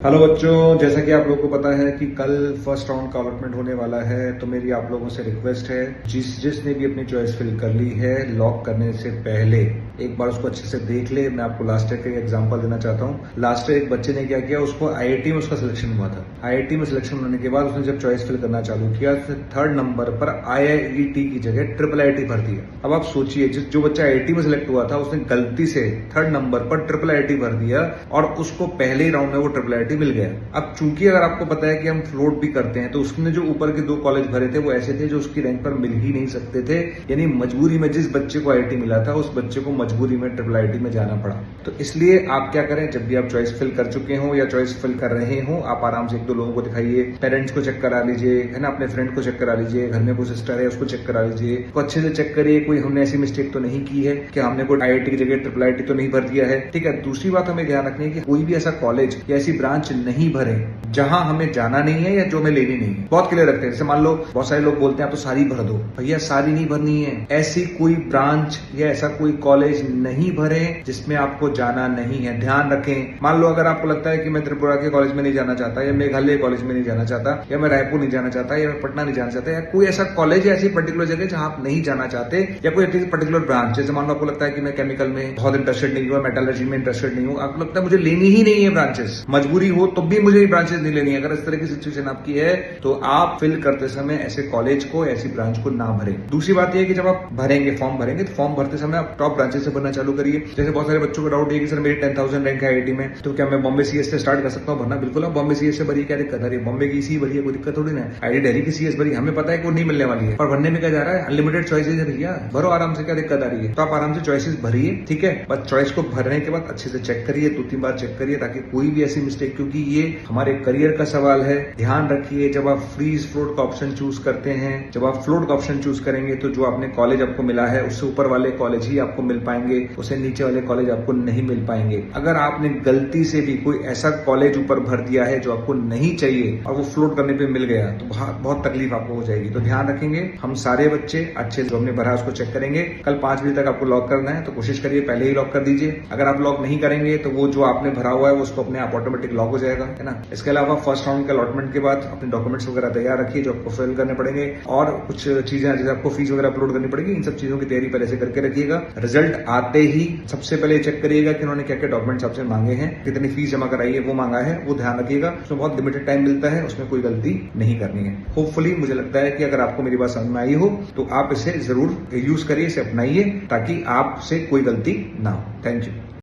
Hello बच्चों, जैसा कि आप लोगों को पता है कि कल फर्स्ट राउंड का अलॉटमेंट होने वाला है, तो मेरी आप लोगों से रिक्वेस्ट है जिसने भी अपनी चॉइस फिल कर ली है, लॉक करने से पहले एक बार उसको अच्छे से देख ले। मैं आपको लास्ट ईयर का एग्जांपल देना चाहता हूँ। लास्ट ईयर एक बच्चे ने क्या किया, उसको आईआईटी में उसका सिलेक्शन हुआ था। आईआईटी में सिलेक्शन होने के बाद उसने जब चॉइस फिल करना चालू किया, उसने थर्ड नंबर पर आईआईटी की जगह ट्रिपल आईटी भर दिया। अब आप सोचिए, जो बच्चा आईआईटी में सिलेक्ट हुआ था उसने गलती से थर्ड नंबर पर ट्रिपल आईटी भर दिया और उसको पहले ही राउंड में वो ट्रिपल आईटी मिल गया। अब चूंकि अगर आपको पता है कि हम फ्लोट भी करते हैं, तो उसने जो ऊपर के 2 कॉलेज भरे थे वो ऐसे थे जो उसकी रैंक पर मिल ही नहीं सकते थे। यानी मजबूरी में जिस बच्चे को आईआईटी मिला था, उस बच्चे को मजबूरी में ट्रिपल आईटी में जाना पड़ा। तो इसलिए आप क्या करें, जब भी आप चॉइस फिल कर चुके हो या चॉइस फिल कर रहे हो, आप आराम से 1-2 लोगों को दिखाइए, पेरेंट्स को चेक करा लीजिए, है ना, अपने फ्रेंड को चेक करा लीजिए, घर में कोई सिस्टर है उसको चेक करा लीजिए, तो अच्छे से चेक करिए कोई हमने ऐसी मिस्टेक तो नहीं की है कि हमने कोई आईआईटी की जगह ट्रिपल आईटी तो नहीं भर दिया है। ठीक है। दूसरी बात हमें ध्यान रखनी है कि कोई भी ऐसा कॉलेज या ऐसी ब्रांच नहीं भरे जहां हमें जाना नहीं है या जो हमें लेनी नहीं है। बहुत क्लियर रखते हैं। जैसे मान लो बहुत सारे लोग बोलते हैं आप तो सारी भर दो, भैया सारी नहीं भरनी है। ऐसी कोई ब्रांच या ऐसा कोई कॉलेज नहीं भरे जिसमें आपको जाना नहीं है। ध्यान रखें, मान लो अगर आपको लगता है कि मैं त्रिपुरा के कॉलेज में नहीं जाना चाहता, या मेघालय कॉलेज में नहीं जाना चाहता, या मैं रायपुर नहीं जाना चाहता, या मैं पटना नहीं जाना चाहता, या कोई ऐसा कॉलेज या ऐसी पर्टिकुलर जगह जहां आप नहीं जाना चाहते, या कोई पर्टिकुलर ब्रांच, जैसे मान लो आपको लगता है कि मैं केमिकल में बहुत इंटरेस्टेड नहीं हूँ, मेटलर्जी में इंटरेस्टेड नहीं हूँ, आपको लगता है मुझे लेनी ही नहीं है ब्रांचेस, मजबूरी हो तो भी मुझे ब्रांचेस नहीं लेनी है। अगर इस तरह की सिचुएशन आपकी है तो आप फिल करते समय ऐसे कॉलेज को, ऐसी ब्रांच को ना भरें। दूसरी बात यह है कि जब आप भरेंगे, फॉर्म भरेंगे, तो फॉर्म भरते समय आप टॉप ब्रांचेस से भरना चालू करिए। जैसे बहुत सारे बच्चों को डाउट है कि सर मेरी 10,000 रैंक है आईआईटी में, तो क्या मैं बॉम्बे सीएस से स्टार्ट कर सकता हूँ भरना? बिल्कुल आप बॉम्बे सीएस से भरिए, क्या दिक्कत आ रही है? बॉम्बे की सी भरिए, कोई दिक्कत थोड़ी ना है। आईआईटी दिल्ली की सीएस भरिए, हमें पता है कि वो नहीं मिलने वाली है, पर भरने में क्या जा रहा है, अनलिमिटेड चॉइसेस है भैया, भरो आराम से, क्या दिक्कत आ रही है? तो आप आराम से चॉइसेस भरिए। ठीक है। बस चॉइस को भरने के बाद अच्छे से चेक करिए, 2-3 बार चेक करिए, ताकि कोई भी ऐसी मिस्टेक, क्योंकि ये हमारे करियर का सवाल है। ध्यान रखिए, जब आप फ्रीज फ्लोट का ऑप्शन चूज करते हैं, जब आप फ्लोट का ऑप्शन चूज करेंगे, तो जो आपने कॉलेज आपको मिला है उससे ऊपर वाले कॉलेज ही आपको मिल पाएंगे, उससे नीचे वाले कॉलेज आपको नहीं मिल पाएंगे। अगर आपने गलती से भी कोई ऐसा कॉलेज ऊपर भर दिया है जो आपको नहीं चाहिए और वो फ्लोट करने पे मिल गया, तो बहुत तकलीफ आपको हो जाएगी। तो ध्यान रखेंगे, हम सारे बच्चे अच्छे से जो हमने भरा उसको चेक करेंगे। कल 5 बजे तक आपको लॉक करना है, तो कोशिश करिए पहले ही लॉक कर दीजिए। अगर आप लॉक नहीं करेंगे तो वो जो आपने भरा हुआ है उसको अपने आप ऑटोमेटिक लॉक हो जाएगा, है ना। इसके अलावा फर्स्ट राउंड के अलॉटमेंट के बाद अपने डॉक्यूमेंट्स वगैरह तैयार रखिए जो आपको फिल करने पड़ेंगे, और कुछ चीजें जैसे आपको फीस वगैरह अपलोड करनी पड़ेगी, इन सब चीजों की तैयारी पहले से करके रखिएगा। रिजल्ट आते ही सबसे पहले चेक करिएगा कि उन्होंने क्या क्या डॉक्यूमेंट्स आपसे मांगे हैं, कितनी फीस जमा कराई है वो मांगा है, वो ध्यान रखिएगा। उसमें बहुत लिमिटेड टाइम मिलता है, उसमें कोई गलती नहीं करनी है। होपफुली मुझे लगता है कि अगर आपको मेरी बात समझ में आई हो तो आप इसे जरूर यूज करिए, इसे अपनाइए, ताकि आपसे कोई गलती ना हो। Thank you.